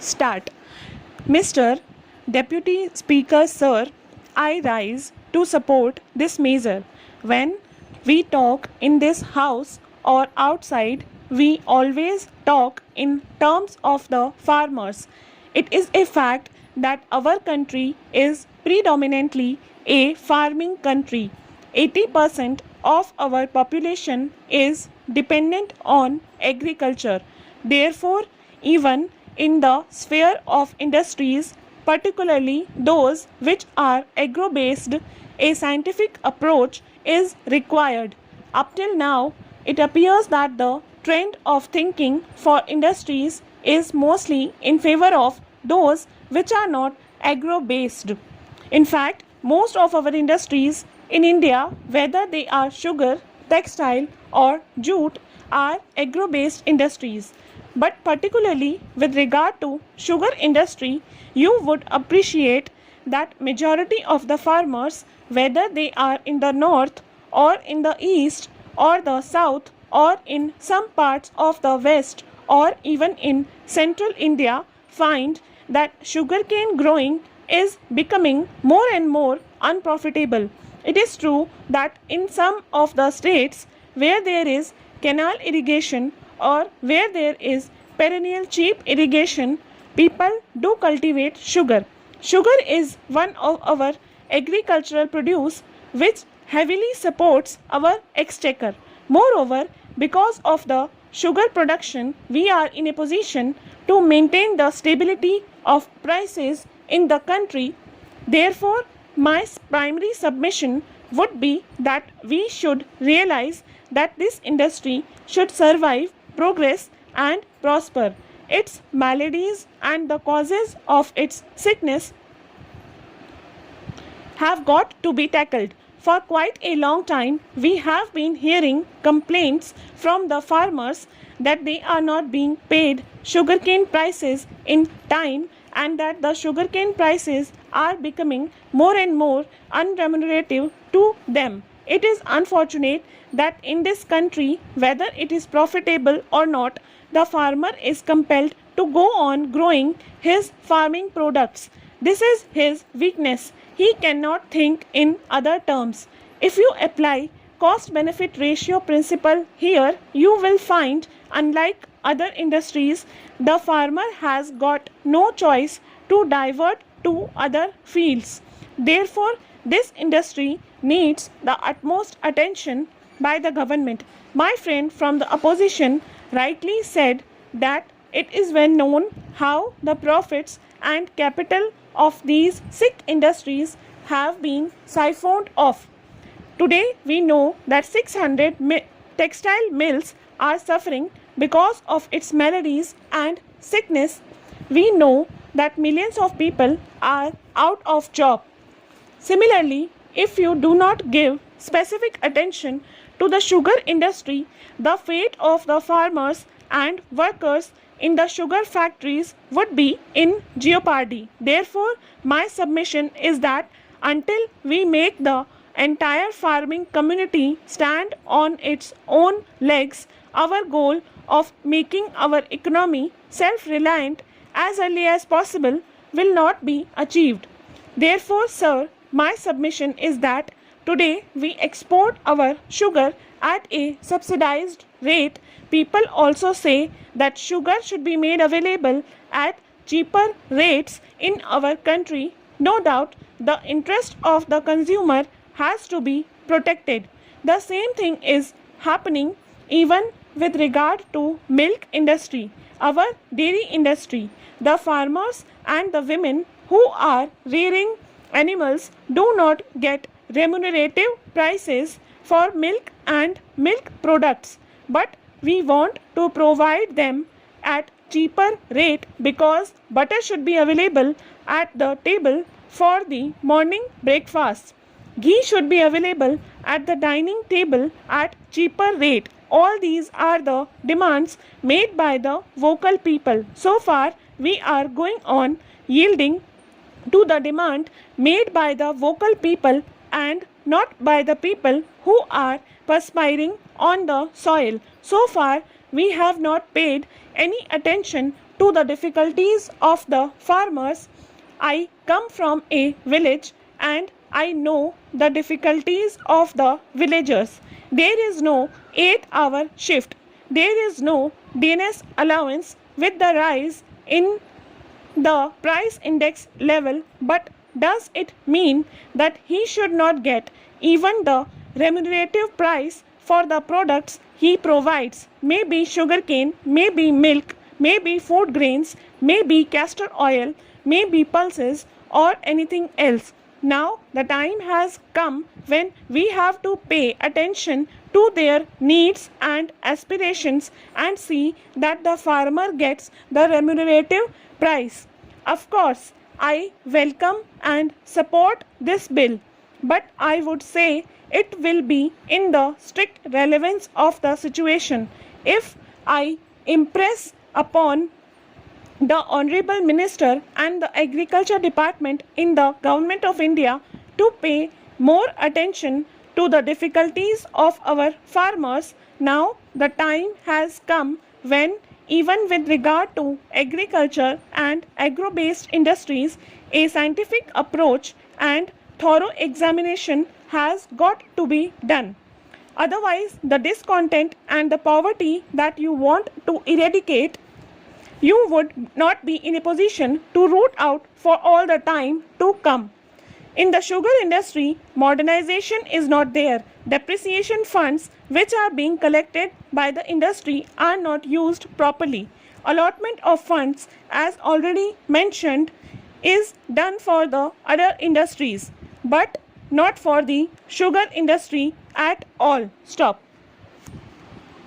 start. Mr. Deputy Speaker, sir, I rise to support this measure. When we talk in this house or outside, we always talk in terms of the farmers. It is a fact that our country is predominantly a farming country. 80% of our population is dependent on agriculture. Therefore, even in the sphere of industries, particularly those which are agro based, a scientific approach is required. Up till now, it appears that the trend of thinking for industries is mostly in favor of those which are not agro based. In fact, most of our industries in India, whether they are sugar, textile, or jute, are agro based industries. But particularly with regard to sugar industry, you would appreciate that majority of the farmers, whether they are in the north or in the east or the south or in some parts of the west or even in central India, find that sugarcane growing is becoming more and more unprofitable. It is true that in some of the states where there is canal irrigation or where there is perennial cheap irrigation, people do cultivate sugar. Sugar is one of our agricultural produce which heavily supports our exchequer. Moreover, because of the sugar production, we are in a position to maintain the stability of prices in the country. Therefore, my primary submission would be that we should realize that this industry should survive, progress, and prosper. Its maladies and the causes of its sickness have got to be tackled. For quite a long time, we have been hearing complaints from the farmers that they are not being paid sugarcane prices in time and that the sugarcane prices are becoming more and more unremunerative to them. It is unfortunate that in this country, whether it is profitable or not, the farmer is compelled to go on growing his farming products. This is his weakness. He cannot think in other terms. If you apply cost benefit ratio principle here, you will find, unlike other industries, the farmer has got no choice to divert to other fields. Therefore, this industry needs the utmost attention by the government. My friend from the opposition rightly said that it is well known how the profits and capital of these sick industries have been siphoned off. Today, we know that 600 textile mills are suffering because of its maladies and sickness. We know that millions of people are out of job. Similarly, if you do not give specific attention to the sugar industry, the fate of the farmers and workers in the sugar factories would be in jeopardy. Therefore, my submission is that until we make the entire farming community stand on its own legs, our goal of making our economy self-reliant as early as possible will not be achieved. Therefore, sir, my submission is that today we export our sugar at a subsidized rate. People also say that sugar should be made available at cheaper rates in our country. No doubt, the interest of the consumer has to be protected. The same thing is happening even with regard to milk industry, our dairy industry. The farmers and the women who are rearing animals do not get remunerative prices for milk and milk products, but we want to provide them at cheaper rate because butter should be available at the table for the morning breakfast. Ghee should be available at the dining table at cheaper rate. All these are the demands made by the vocal people. So far, we are going on yielding to the demand made by the vocal people and not by the people who are perspiring on the soil. So far, we have not paid any attention to the difficulties of the farmers. I come from a village and I know the difficulties of the villagers. There is no 8-hour shift. There is no DNS allowance with the rise in the price index level, but does it mean that he should not get even the remunerative price for the products he provides? Maybe sugarcane, maybe milk, maybe food grains, maybe castor oil, maybe pulses, or anything else. Now the time has come when we have to pay attention to their needs and aspirations and see that the farmer gets the remunerative price. Of course, I welcome and support this bill, but I would say it will be in the strict relevance of the situation. If I impress upon the Honorable Minister and the Agriculture Department in the Government of India to pay more attention to the difficulties of our farmers, now the time has come when, even with regard to agriculture and agro-based industries, a scientific approach and thorough examination has got to be done. Otherwise, the discontent and the poverty that you want to eradicate, you would not be in a position to root out for all the time to come. In the sugar industry, modernization is not there. Depreciation funds which are being collected by the industry are not used properly. Allotment of funds, as already mentioned, is done for the other industries, but not for the sugar industry at all. Stop.